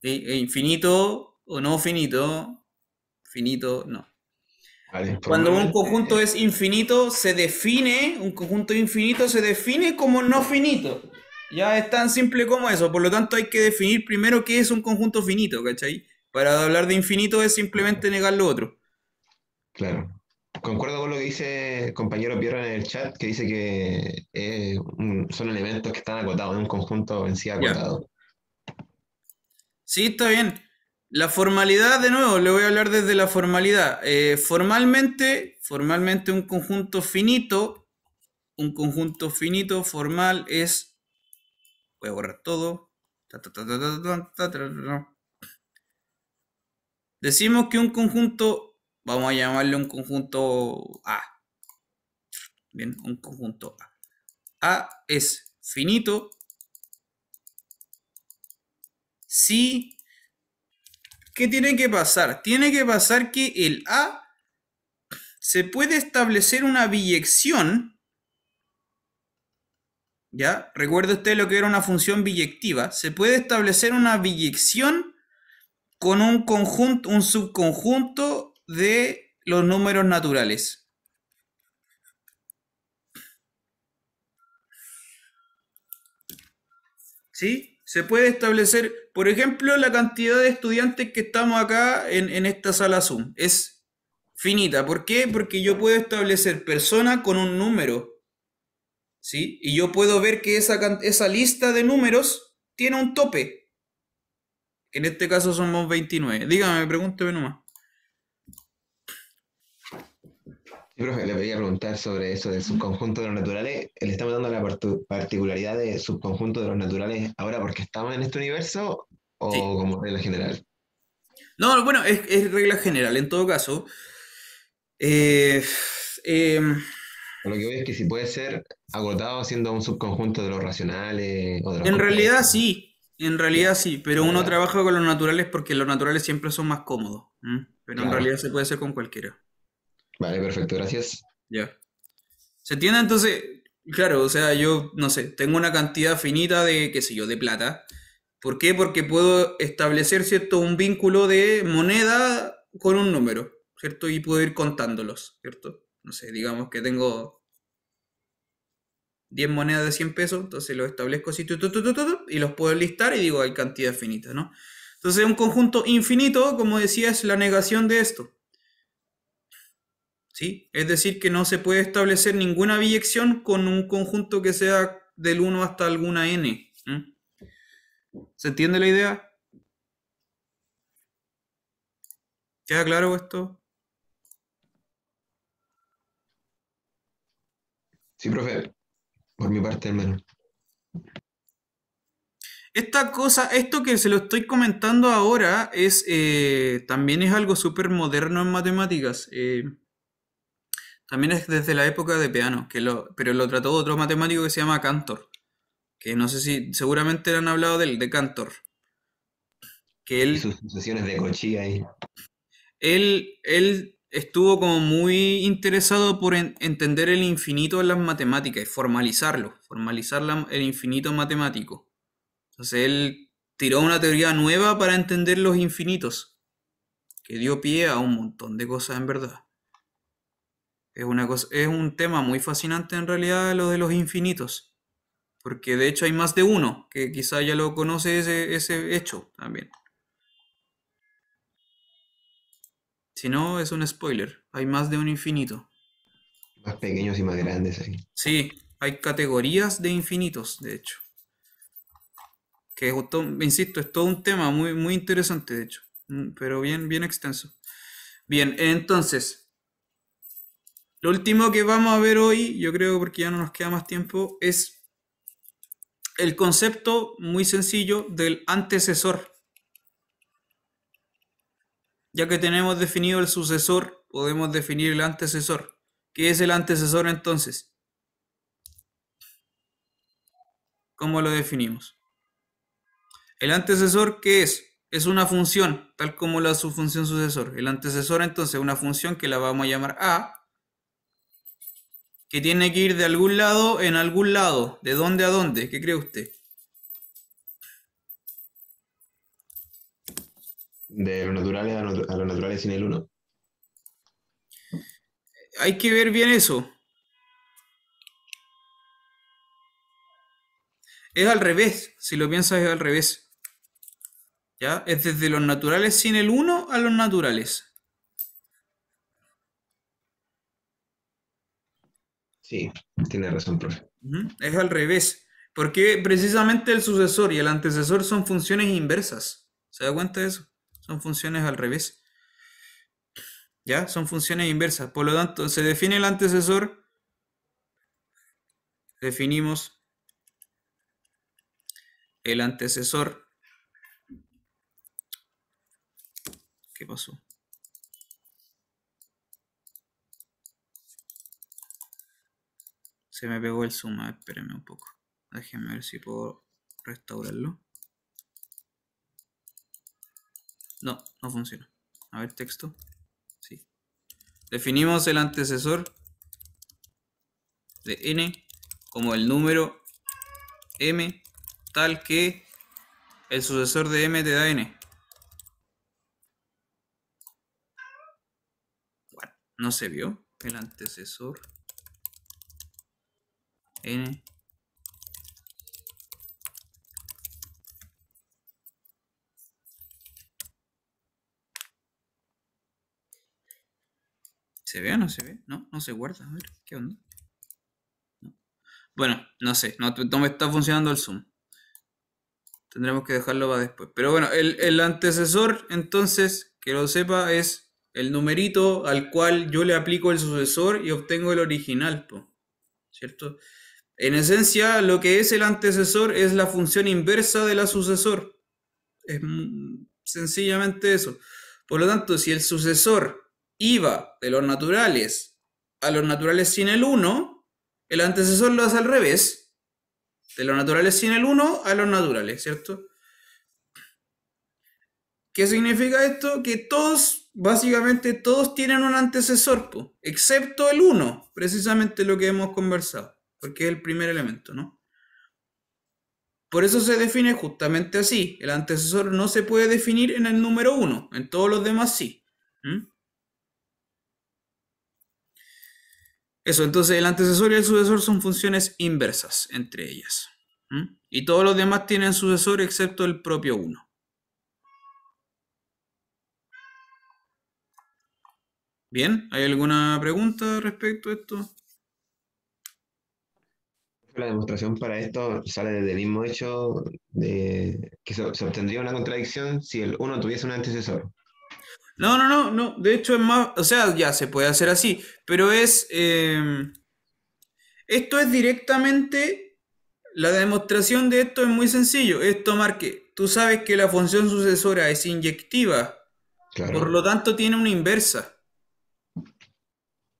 Infinito o no finito, finito, no. Vale. Cuando un Formalmente, conjunto es infinito, un conjunto infinito se define como no finito. Ya es tan simple como eso. Por lo tanto, hay que definir primero qué es un conjunto finito, ¿cachai? Para hablar de infinito es simplemente negar lo otro. claro. Concuerdo con lo que dice el compañero Pierre en el chat, que dice que son elementos que están acotados en un conjunto en sí Ya. acotado. Sí, está bien. La formalidad, de nuevo, le voy a hablar desde la formalidad. Formalmente un conjunto finito formal es, voy a borrar todo. Decimos que un conjunto, vamos a llamarle un conjunto A. Bien, un conjunto A. A es finito si... ¿Qué tiene que pasar? Tiene que pasar que el A se puede establecer una biyección, ¿ya? Recuerde usted lo que era una función biyectiva. Se puede establecer una biyección con un conjunto, un subconjunto de los números naturales. ¿Sí? Se puede establecer, por ejemplo, la cantidad de estudiantes que estamos acá en esta sala Zoom. Es finita. ¿Por qué? Porque yo puedo establecer persona con un número. ¿Sí? Y yo puedo ver que esa lista de números tiene un tope. Que en este caso somos 29. Dígame, pregúnteme nomás. Sí, profe, le quería preguntar sobre eso del subconjunto de los naturales. ¿Le estamos dando la particularidad de subconjunto de los naturales ahora porque estamos en este universo Sí. o como regla general? No, bueno, es regla general. En todo caso, eh, eh, A lo que voy es que si puede ser agotado siendo un subconjunto de los racionales o de los en realidad complejos. sí. En Ya, realidad sí. Pero uno ¿verdad? trabaja con los naturales porque los naturales siempre son más cómodos. Pero en Claro. realidad se puede hacer con cualquiera. Vale, perfecto, gracias. Ya. ¿Se entiende? Entonces, claro, o sea, yo, no sé, tengo una cantidad finita de, qué sé yo, de plata. ¿Por qué? Porque puedo establecer, ¿cierto?, un vínculo de moneda con un número, ¿cierto? Y puedo ir contándolos, ¿cierto? No sé, digamos que tengo 10 monedas de 100 pesos, entonces los establezco así, y los puedo listar y digo, hay cantidad finita, ¿no? Entonces, un conjunto infinito, como decía, es la negación de esto. ¿Sí? Es decir, que no se puede establecer ninguna biyección con un conjunto que sea del 1 hasta alguna n. ¿Se entiende la idea? ¿Queda claro esto? Sí, profe, por mi parte al menos. Esta cosa, esto que se lo estoy comentando ahora es también es algo súper moderno en matemáticas. También es desde la época de Peano, pero lo trató otro matemático que se llama Cantor, que no sé si seguramente le han hablado de Cantor, que Y sus sucesiones de Cauchy ahí. él estuvo como muy interesado por entender el infinito en las matemáticas y formalizarlo, el infinito matemático. Entonces él tiró una teoría nueva para entender los infinitos, que dio pie a un montón de cosas en verdad. Es un tema muy fascinante en realidad lo de los infinitos, porque de hecho hay más de uno, que quizá ya lo conoce ese hecho también. Si no, es un spoiler, hay más de un infinito. Más pequeños y más grandes ahí. Sí, hay categorías de infinitos, de hecho. Que insisto, es todo un tema muy, muy interesante, de hecho. Pero bien, bien extenso. Bien, entonces, lo último que vamos a ver hoy, yo creo porque ya no nos queda más tiempo, es el concepto muy sencillo del antecesor. Ya que tenemos definido el sucesor, podemos definir el antecesor. ¿Qué es el antecesor entonces? ¿Cómo lo definimos? El antecesor, ¿qué es? Es una función, tal como la subfunción sucesor. El antecesor entonces es una función que la vamos a llamar A, que tiene que ir de algún lado en algún lado. ¿De dónde a dónde? ¿Qué cree usted? De los naturales a los naturales sin el uno. Hay que ver bien eso. Es al revés, si lo piensas es al revés. ¿Ya? Es desde los naturales sin el 1 a los naturales. Sí, tiene razón, profe. Es al revés. Porque precisamente el sucesor y el antecesor son funciones inversas. ¿Se da cuenta de eso? Son funciones al revés. ¿Ya? Son funciones inversas. Por lo tanto, se define el antecesor. Definimos el antecesor. ¿Qué pasó? Se me pegó el zoom. Espérenme un poco. Déjenme ver si puedo restaurarlo. No, no funciona. A ver, texto. Sí. Definimos el antecesor de n como el número m tal que el sucesor de m te da n. Bueno, no se vio el antecesor n. ¿Se ve o no se ve? No, no se guarda. A ver, ¿qué onda? No. Bueno, no sé, no me está funcionando el zoom. Tendremos que dejarlo para después. Pero bueno, el antecesor, entonces, que lo sepa, es el numerito al cual yo le aplico el sucesor y obtengo el original, ¿cierto? En esencia, lo que es el antecesor es la función inversa de la sucesor. Es sencillamente eso. Por lo tanto, si el sucesor iba de los naturales a los naturales sin el 1, el antecesor lo hace al revés. De los naturales sin el 1 a los naturales, ¿cierto? ¿Qué significa esto? Que todos, básicamente todos tienen un antecesor, excepto el 1, precisamente lo que hemos conversado, porque es el primer elemento, ¿no? Por eso se define justamente así. El antecesor no se puede definir en el número 1, en todos los demás sí. Eso, entonces el antecesor y el sucesor son funciones inversas entre ellas. Y todos los demás tienen sucesor excepto el propio 1. Bien, ¿hay alguna pregunta respecto a esto? La demostración para esto sale del mismo hecho de que se obtendría una contradicción si el 1 tuviese un antecesor. No. De hecho es más, o sea, ya se puede hacer así, pero es, esto es directamente, la demostración de esto es muy sencillo, es tomar que tú sabes que la función sucesora es inyectiva, Claro. por lo tanto tiene una inversa.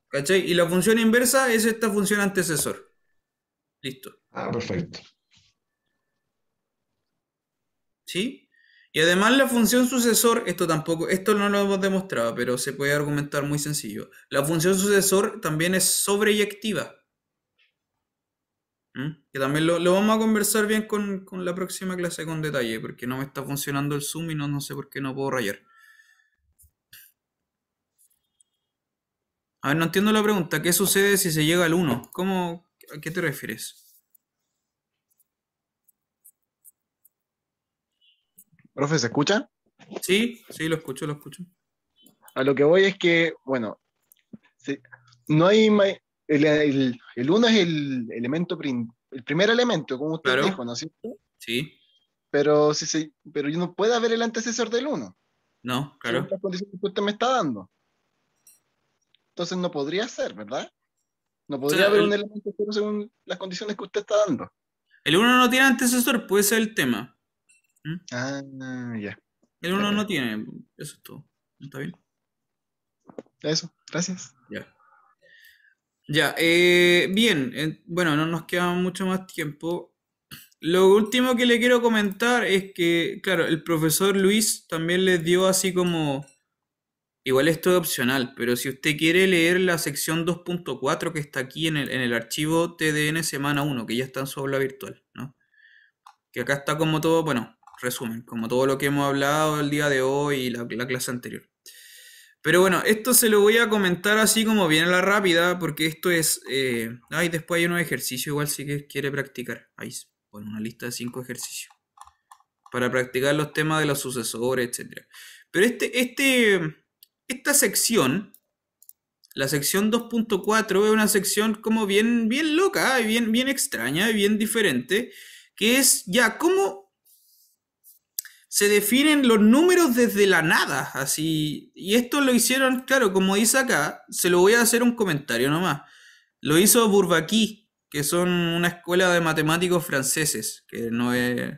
¿Cachai? Y la función inversa es esta función antecesor. Listo. Ah, perfecto. ¿Sí? Y además la función sucesor, esto no lo hemos demostrado, pero se puede argumentar muy sencillo. La función sucesor también es sobreyectiva. Que también lo vamos a conversar bien con la próxima clase con detalle, porque no me está funcionando el zoom y no sé por qué no puedo rayar. A ver, no entiendo la pregunta. ¿Qué sucede si se llega al 1? ¿A qué te refieres? Profe, ¿se escucha? Sí, lo escucho. A lo que voy es que, bueno, no hay el 1 es el elemento el primer elemento, como usted Claro. dijo, ¿no es cierto? Sí. Pero pero no puede haber el antecesor del 1. No, claro. Según las condiciones que usted me está dando. Entonces no podría ser, ¿verdad? No podría haber un elemento cero según las condiciones que usted está dando. El 1 no tiene antecesor, puede ser el tema. Ah, ya. El 1 no tiene, eso es todo. ¿Está bien? Eso, gracias. Ya, bien, bueno, no nos queda mucho más tiempo. Lo último que le quiero comentar es que, claro, el profesor Luis también les dio así como, igual esto es opcional, pero si usted quiere leer la sección 2.4 que está aquí en el archivo TDN semana 1, que ya está en su aula virtual, ¿no? Que acá está como todo, bueno, resumen, como todo lo que hemos hablado el día de hoy y la clase anterior. Pero bueno, esto se lo voy a comentar así como bien a la rápida, porque esto es... después hay unos ejercicios igual si quiere practicar. Ahí, bueno, una lista de 5 ejercicios. Para practicar los temas de los sucesores, etc. Pero esta sección, la sección 2.4, es una sección como bien loca, bien extraña, y bien diferente, que es ya cómo se definen los números desde la nada, así. Y esto lo hicieron, claro, como dice acá, se lo voy a hacer un comentario nomás. Lo hizo Bourbaki, que son una escuela de matemáticos franceses, que no es...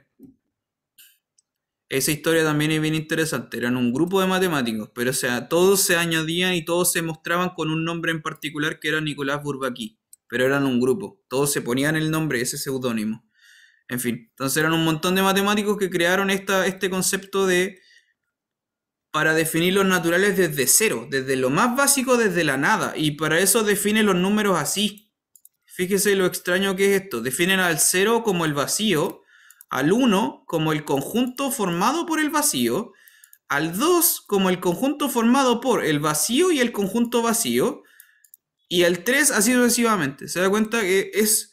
Esa historia también es bien interesante. Eran un grupo de matemáticos, pero o sea, todos se añadían y todos se mostraban con un nombre en particular que era Nicolas Bourbaki. Pero eran un grupo. Todos se ponían el nombre, ese seudónimo. En fin, entonces eran un montón de matemáticos que crearon este concepto para definir los naturales desde cero, desde lo más básico, desde la nada. Y para eso define los números así. Fíjese lo extraño que es esto. Definen al 0 como el vacío, al 1 como el conjunto formado por el vacío, al 2 como el conjunto formado por el vacío y el conjunto vacío, y al 3 así sucesivamente. Se da cuenta que es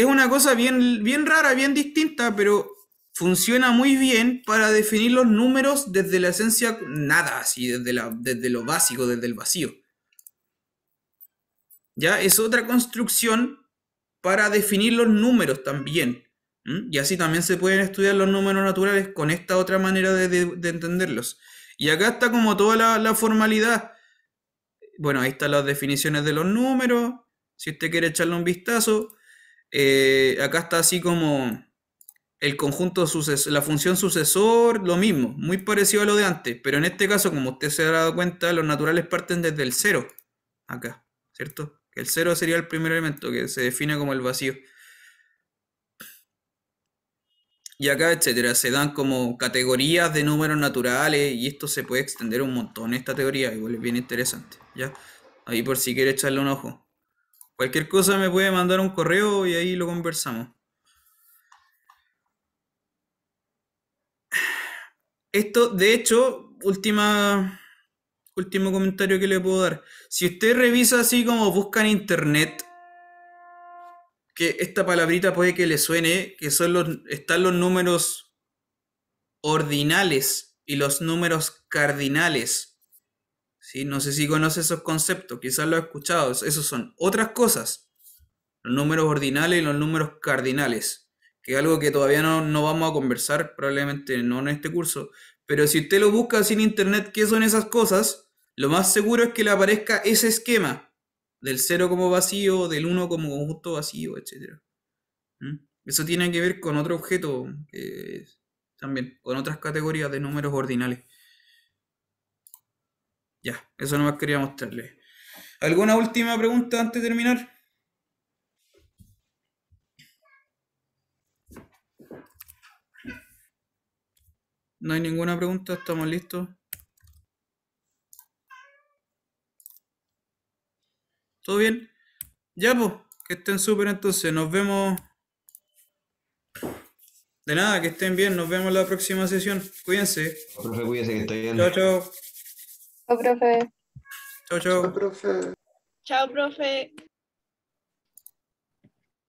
una cosa bien rara, bien distinta, pero funciona muy bien para definir los números desde la esencia nada, así, desde lo básico, desde el vacío. Ya es otra construcción para definir los números también. Y así también se pueden estudiar los números naturales con esta otra manera de entenderlos. Y acá está como toda la formalidad. Bueno, ahí están las definiciones de los números. Si usted quiere echarle un vistazo. Acá está así como el conjunto sucesor, la función sucesor, lo mismo, muy parecido a lo de antes, pero en este caso, como usted se ha dado cuenta, los naturales parten desde el 0, acá, ¿cierto? El 0 sería el primer elemento que se define como el vacío. Y acá, etcétera, se dan como categorías de números naturales y esto se puede extender un montón, esta teoría, igual es bien interesante, ¿ya? Ahí por si quiere echarle un ojo. Cualquier cosa me puede mandar un correo y ahí lo conversamos. Esto, de hecho, último comentario que le puedo dar. Si usted revisa así como busca en internet, que esta palabrita puede que le suene, que están los números ordinales y los números cardinales. ¿Sí? No sé si conoce esos conceptos, quizás lo ha escuchado. Esos son otras cosas. Los números ordinales y los números cardinales. Que es algo que todavía no vamos a conversar, probablemente no en este curso. Pero si usted lo busca así en internet, ¿qué son esas cosas? Lo más seguro es que le aparezca ese esquema. Del 0 como vacío, del 1 como conjunto vacío, etc. Eso tiene que ver con otro objeto, también, con otras categorías de números ordinales. Ya, eso nomás quería mostrarle. ¿Alguna última pregunta antes de terminar? No hay ninguna pregunta, estamos listos. ¿Todo bien? Ya, pues, que estén súper entonces, nos vemos. De nada, que estén bien, nos vemos la próxima sesión. Cuídense. Profe, cuídese que esté bien. Chao, chao. Chao, profe. Chao, chao. Profe. Chao, profe.